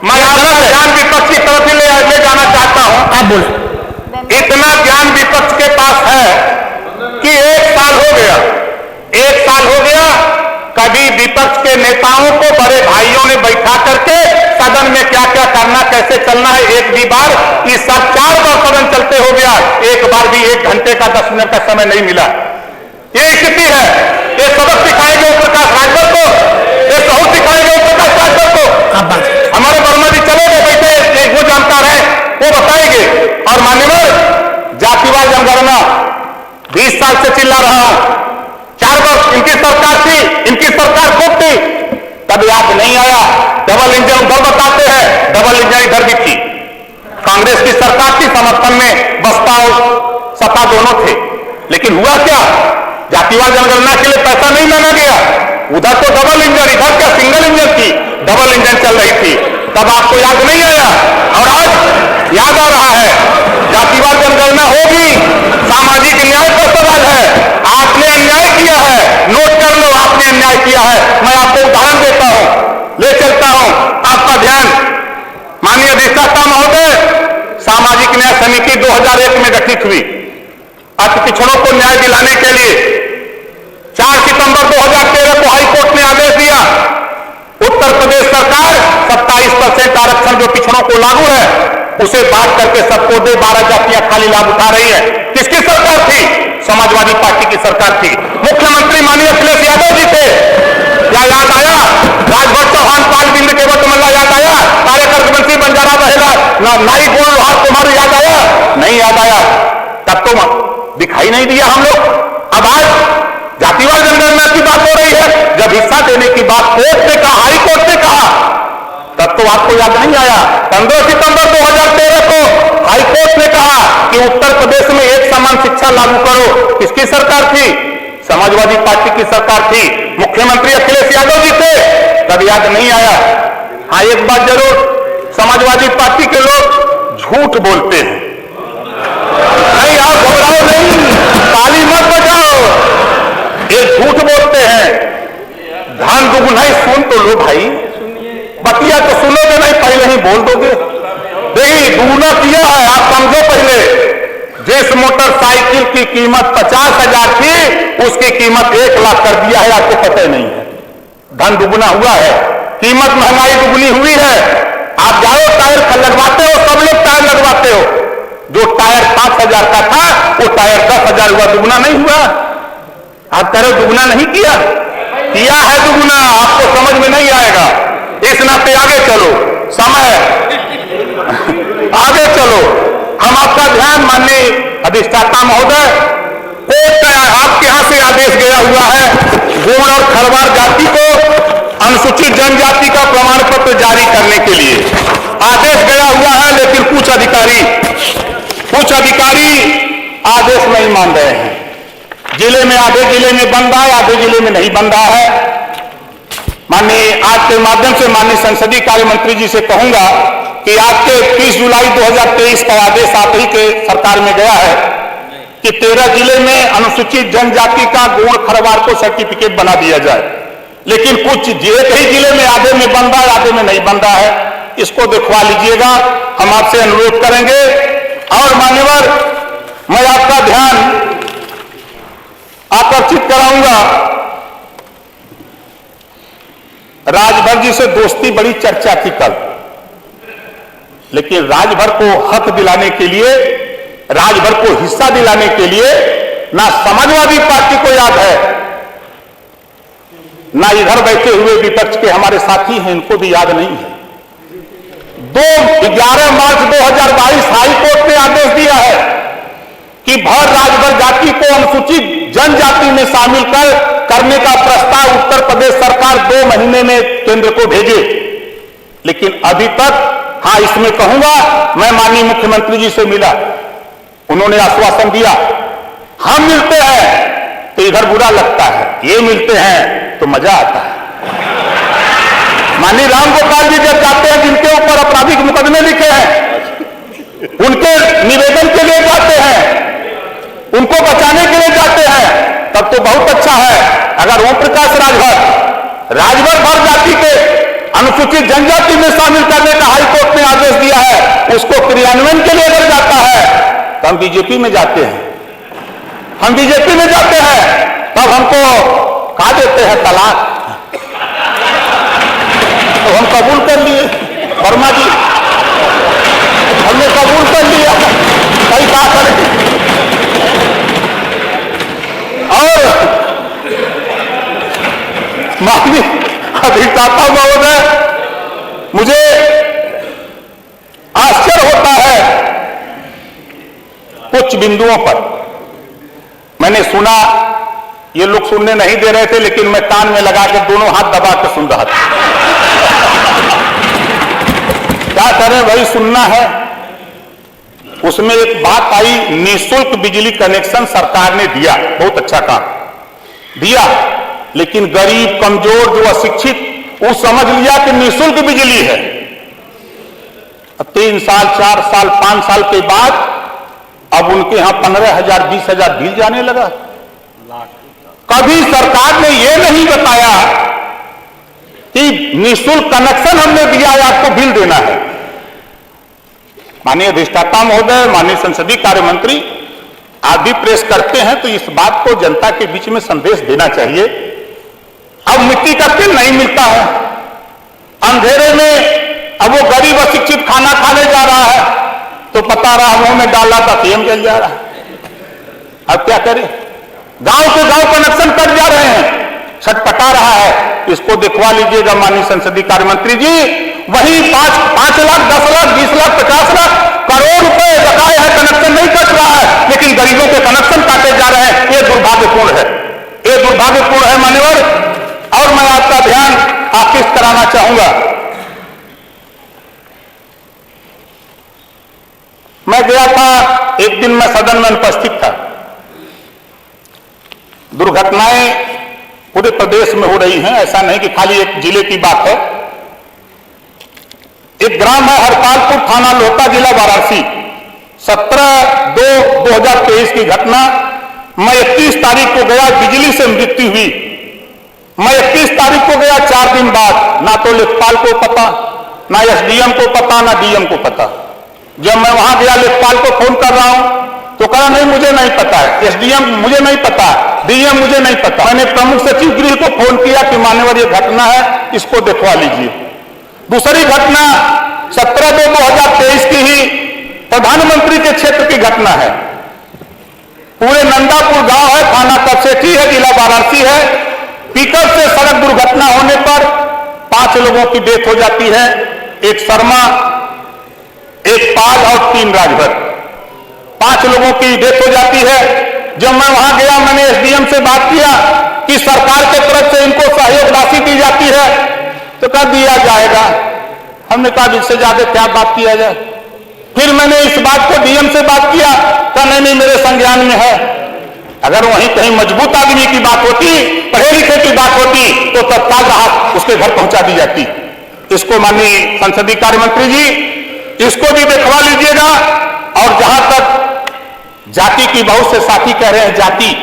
मैं आपका ध्यान विपक्ष की तरफ ले जाना चाहता हूं। आप बोले। इतना ज्ञान विपक्ष के पास है कि 1 साल हो गया, 1 साल हो गया, कभी विपक्ष के नेताओं को बड़े भाइयों ने बैठा करके सदन में क्या क्या करना, कैसे चलना है, एक भी बार, इस साल 4 बार सदन चलते हो गया, एक बार भी 1 घंटे का 10 मिनट का समय नहीं मिला। ये स्थिति है। ये सबक सिखाएंगे प्रकाश राजभर को, ये सबक सिखाएंगे प्रकाश राजभर को। हमारे वर्मा जी चले गए, बैठे, वो जानकार है, वो बताएंगे। और मान्यवर, जातिवार जनगणना 20 साल से चिल्ला रहा हूं, 4 वर्ष इनकी सरकार थी, इनकी सरकार खूब थी, तब याद नहीं आया। डबल इंजन उधर बताते हैं, डबल इंजन इधर भी थी। कांग्रेस की सरकार की समर्थन में बसपा और सपा दोनों थे, लेकिन हुआ क्या? जातिवार जनगणना के लिए पैसा नहीं मांगा गया। उधर तो डबल इंजन, इधर क्या सिंगल इंजन थी, डबल इंजन चल रही थी। तब आपको याद नहीं आया और आज याद आ रहा है। जातिवार जनगणना होगी, सामाजिक न्याय का सवाल है। आपने अन्याय किया है, नोट कर लो, आपने अन्याय किया है। मैं आपको उदाहरण देता हूं, ले चलता हूं आपका ध्यान। माननीय अधिष्ठाता महोदय, सामाजिक न्याय समिति 2001 में गठित हुई अति पिछड़ों को न्याय दिलाने के लिए। 4 सितंबर 2013 को हाईकोर्ट ने आदेश दिया, उत्तर प्रदेश सरकार 27% आरक्षण जो पिछड़ों को लागू है उसे बात करके सबको दे। 12 जातियां खाली लाभ उठा रही है। किसकी सरकार थी? समाजवादी पार्टी की सरकार थी। मुख्यमंत्री माननीय अखिलेश यादव जी थे। क्या याद आया? राजभर चौहान, पाल बिंद केवट मल्ला याद आया? कार्यकर्ता बंसी बंजारा बहेला, नाई गोल लोहार कुमार याद आया? नहीं याद आया। तब तो दिखाई नहीं दिया हम लोग। अब आज जातिवार जनगणना की बात हो रही है। जब हिस्सा देने की बात कोर्ट ने कहा, हाई कोर्ट ने कहा, तब तो आपको याद नहीं आया। 15 सितंबर 2013 को हाई कोर्ट ने कहा कि उत्तर प्रदेश में एक समान शिक्षा लागू करो। किसकी सरकार थी? समाजवादी पार्टी की सरकार थी। मुख्यमंत्री अखिलेश यादव जी थे। तब याद नहीं आया। हाँ, एक बात जरूर, समाजवादी पार्टी के लोग झूठ बोलते हैं। नहीं, आप घबराओ नहीं, ताली मत बजाओ। ये झूठ बोलते हैं। धान दुगुना ही सुन तो लो भाई, बतिया तो सुनोगे नहीं, पहले ही बोल दोगे। देखिए, दुगुना किया है, आप समझो। पहले जिस मोटरसाइकिल की कीमत 50,000 थी, उसकी कीमत 1 लाख कर दिया है। आपको पता नहीं है। धन दुगुना हुआ है, कीमत महंगाई दुगुनी हुई है। आप जाओ, टायर लगवाते हो, सब लोग टायर लगवाते हो। जो टायर 5,000 का था, वो टायर 10,000 हुआ। दुगुना नहीं हुआ। आप कह रहे हो दुगुना नहीं किया? किया है दुगुना। आपको समझ में नहीं आएगा। इस नाते आगे चलो, समय आगे चलो। हम आपका ध्यान, माननीय अधिष्ठाता महोदय, कोर्ट आपके यहां से आदेश गया हुआ है, गोंड और खरवार जाति को अनुसूचित जनजाति का प्रमाण पत्र जारी करने के लिए आदेश गया हुआ है। लेकिन कुछ अधिकारी आदेश नहीं मान रहे हैं। जिले में, आधे जिले में बन रहा है, आधे जिले में नहीं बन रहा है। माननीय, आज के माध्यम से माननीय संसदीय कार्य मंत्री जी से कहूंगा कि आज के 30 जुलाई 2023 का आदेश आप ही के सरकार में गया है कि 13 जिले में अनुसूचित जनजाति का गोंड खरवार को सर्टिफिकेट बना दिया जाए। लेकिन कुछ एक ही जिले में आधे में बन रहा है, आधे में नहीं बन रहा है। इसको दिखवा लीजिएगा, हम आपसे अनुरोध करेंगे। और मान्यवर, मैं आपका ध्यान आकर्षित कराऊंगा, राजभर जी से दोस्ती बड़ी चर्चा थी कल, लेकिन राजभर को हक दिलाने के लिए, राजभर को हिस्सा दिलाने के लिए ना समाजवादी पार्टी को याद है, ना इधर बैठे हुए विपक्ष के हमारे साथी हैं, इनको भी याद नहीं है। 11 मार्च 2022 हाईकोर्ट ने आदेश दिया है कि भर राजभर जाति को अनुसूचित जनजाति में शामिल करने का प्रस्ताव उत्तर प्रदेश सरकार 2 महीने में केंद्र को भेजे। लेकिन अभी तक, हाँ इसमें कहूंगा, मैं माननीय मुख्यमंत्री जी से मिला, उन्होंने आश्वासन दिया। हम मिलते हैं तो इधर बुरा लगता है, ये मिलते हैं तो मजा आता है। माननीय राम गोपाल जी जब जाते हैं, जिनके ऊपर आपराधिक मुकदमे लिखे हैं, उनके निवेदन के लिए जाते हैं, उनको बचाने के लिए जाते हैं, तब तो बहुत अच्छा है। अगर ओम प्रकाश राजभर भर जाति के अनुसूचित जनजाति में शामिल करने का हाईकोर्ट ने आदेश दिया है, उसको क्रियान्वयन के लिए अगर जाता है तो हम बीजेपी में जाते हैं, हम बीजेपी में जाते हैं, तब हमको कहा देते हैं तलाक। तो हम कबूल कर लिए, वर्मा जी हमने कबूल कर लिया, कई कहा करें। और माननीय अधिष्ठाता महोदय, मुझे आश्चर्य होता है कुछ बिंदुओं पर। मैंने सुना, ये लोग सुनने नहीं दे रहे थे, लेकिन मैं कान में लगा के दोनों हाथ दबा के सुन रहा था। क्या करें भाई, सुनना है। उसमें एक बात आई, निःशुल्क बिजली कनेक्शन सरकार ने दिया, बहुत अच्छा काम दिया, लेकिन गरीब, कमजोर, जो अशिक्षित, वो समझ लिया कि निःशुल्क बिजली है। अब 3 साल, 4 साल, 5 साल के बाद अब उनके यहां 15,000, 20,000 बिल जाने लगा। कभी सरकार ने यह नहीं बताया कि निःशुल्क कनेक्शन हमने दिया है, आपको बिल देना है। माननीय अधिष्ठाता महोदय, माननीय संसदीय कार्य मंत्री, आप भी प्रेस करते हैं तो इस बात को जनता के बीच में संदेश देना चाहिए। अब मिट्टी का तेल नहीं मिलता है, अंधेरे में अब वो गरीब अशिक्षित खाना खाने जा रहा है तो पता रहा मुंह में डाला था पीएम जल जा रहा है। अब क्या करें, गांव के गांव कनेक्शन कट जा रहे हैं, छटपटा रहा है। इसको दिखवा लीजिएगा माननीय संसदीय कार्य मंत्री जी। वही 5 लाख, 10 लाख, 20 लाख, 50 लाख करोड़ रुपए बकाए हैं, कनेक्शन नहीं कट रहा है, लेकिन गरीबों के कनेक्शन काटे जा रहे हैं। ये दुर्भाग्यपूर्ण है, ये दुर्भाग्यपूर्ण है मान्यवर। और मैं आपका ध्यान आकृष्ट कराना चाहूंगा। मैं गया था, एक दिन मैं सदन में उपस्थित था। दुर्घटनाएं पूरे प्रदेश में हो रही हैं, ऐसा नहीं कि खाली एक जिले की बात है। एक ग्राम है हरपालपुर, थाना लोहता, जिला वाराणसी। 17/2/2023 की घटना। मैं 31 तारीख को गया, बिजली से मृत्यु हुई। मैं 31 तारीख को गया, 4 दिन बाद ना तो लेखपाल को पता, ना एसडीएम को पता, ना डीएम को पता। जब मैं वहां गया, लेखपाल को फोन कर रहा हूं तो कहा नहीं मुझे नहीं पता है, एसडीएम मुझे नहीं पता, डीएम मुझे नहीं पता। मैंने प्रमुख सचिव गृह को फोन किया कि मान्यवर ये घटना है, इसको दिखवा लीजिए। दूसरी घटना 17/2/2023 की ही प्रधानमंत्री के क्षेत्र की घटना है। पूरे नंदापुर गांव है, थाना कपसेठी है, जिला वाराणसी है। पिकअप से सड़क दुर्घटना होने पर 5 लोगों की डेथ हो जाती है, एक शर्मा, एक पाल और 3 राजभर। 5 लोगों की डेथ हो जाती है। जब मैं वहां गया, मैंने एसडीएम से बात किया कि सरकार की तरफ से इनको सहयोग राशि दी जाती है, तो कहा दिया जाएगा। हमने कहा इससे ज्यादा क्या बात किया जाए। फिर मैंने इस बात को डीएम से बात किया, कहा नहीं मेरे संज्ञान में है। अगर वहीं कहीं मजबूत आदमी की बात होती, पढ़े लिखे की बात होती, तो तत्काल राहत उसके घर पहुंचा दी जाती। इसको माननीय संसदीय कार्य मंत्री जी, इसको भी दिखवा लीजिएगा। और जहां तक जाति की, बहुत से साथी कह रहे हैं जाति,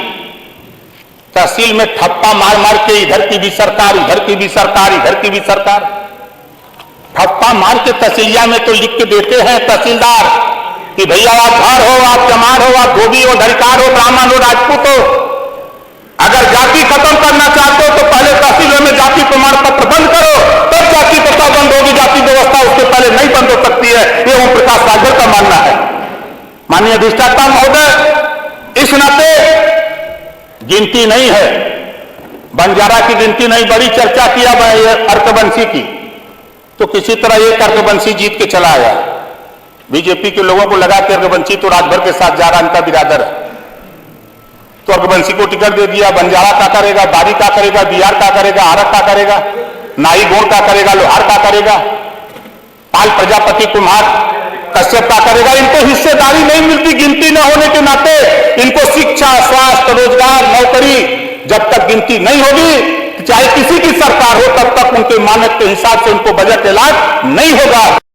तहसील में ठप्पा मार मार के इधर की भी सरकार, उधर की भी सरकार, इधर की भी सरकार, ठप्पा मार के तहसीलिया में तो लिख के देते हैं तहसीलदार कि भैया आप धार हो, आप चमार हो, आप धोबी हो, धड़कार हो, ब्राह्मण हो, राजपूत हो। अगर जाति खत्म करना चाहते हो तो पहले तहसीलों में जाति प्रमाण पत्र बंद करो, तब जाति प्रथा बंद होगी। जाति व्यवस्था उसके पहले नहीं बंद हो सकती है, ये ओम प्रकाश राजभर का मानना है। माननीय अधिष्ठाता महोदय, इस नाते गिनती नहीं है, बंजारा की गिनती नहीं, बड़ी चर्चा किया अर्कबंसी की, तो किसी तरह एक अर्कबंसी जीत के चला आया। बीजेपी के लोगों को लगा कि अर्कबंसी तो राजभर के साथ जा रहा, इनका बिरादर है, तो अर्कबंसी को टिकट दे दिया। बंजारा का करेगा, बारी का करेगा, बिहार का करेगा, आरक का करेगा, नाई गोड़ का करेगा, लोहार का करेगा, पाल प्रजापति, कुम्हार, कश्यप का करेगा। इनको हिस्सेदारी नहीं मिलती गिनती न होने के नाते। इनको शिक्षा, स्वास्थ्य, रोजगार, नौकरी जब तक गिनती नहीं होगी, चाहे किसी की सरकार हो, तब तक उनके मानक के हिसाब से उनको बजट ऐलान नहीं होगा।